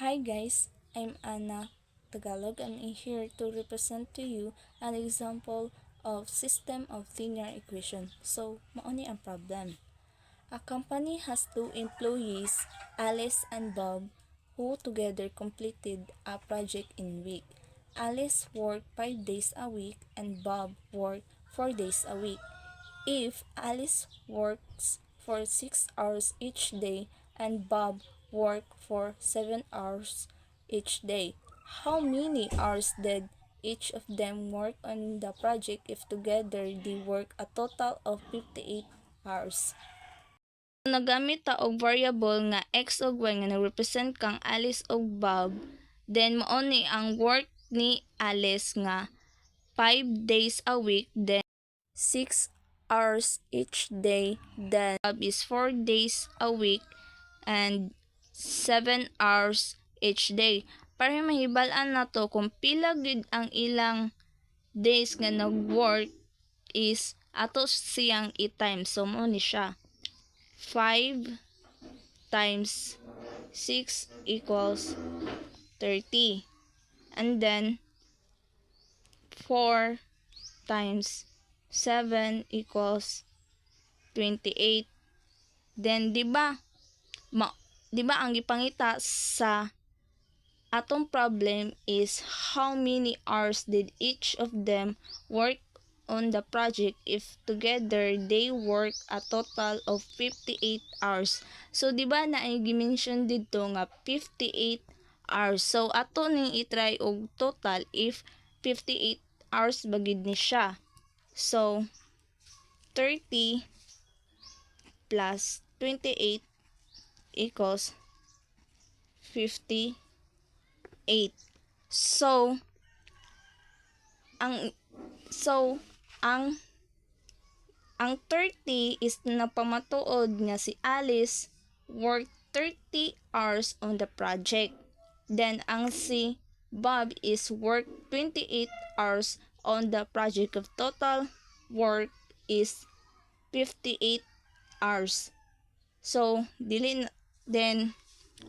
Hi guys, I'm Anna Tagalog and I'm here to represent to you an example of system of linear equation. So, mauni ang problem. A company has two employees, Alice and Bob, who together completed a project in week. Alice worked 5 days a week and Bob worked 4 days a week. If Alice works for 6 hours each day and Bob works for 7 hours each day, how many hours did each of them work on the project if together they work a total of 58 hours? Kung nagamit ta og variable nga x ug y nga nagrepresent kang Alice ug Bob, then mao ni ang work ni Alice nga 5 days a week, then 6 hours each day, then Bob is 4 days a week and 7 hours each day. Para mahibal-an na to kung pila gid ang ilang days nga nag-work is ato siyang i-time. So mo ni siya 5 times 6 equals 30, and then 4 times 7 equals 28. Then di ba ang gipangita sa atong problem is how many hours did each of them work on the project if together they work a total of 58 hours. So di ba na ay gi-mention dito nga 58 hours. So ato ning i-try og total if 58 hours bagid ni siya. So 30 plus 28 equals 58. So ang ang 30 is napamatuod nga si Alice worked 30 hours on the project. Then ang si Bob is worked 28 hours on the project. Of total work is 58 hours. So then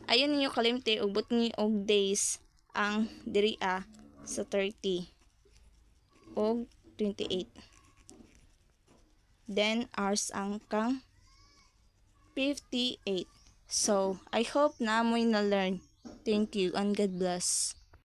ayun ninyo kalimti og butni og days ang diri sa 30 og 28. Then hours ang kang 58. So I hope na mo'y na learn. Thank you and God bless.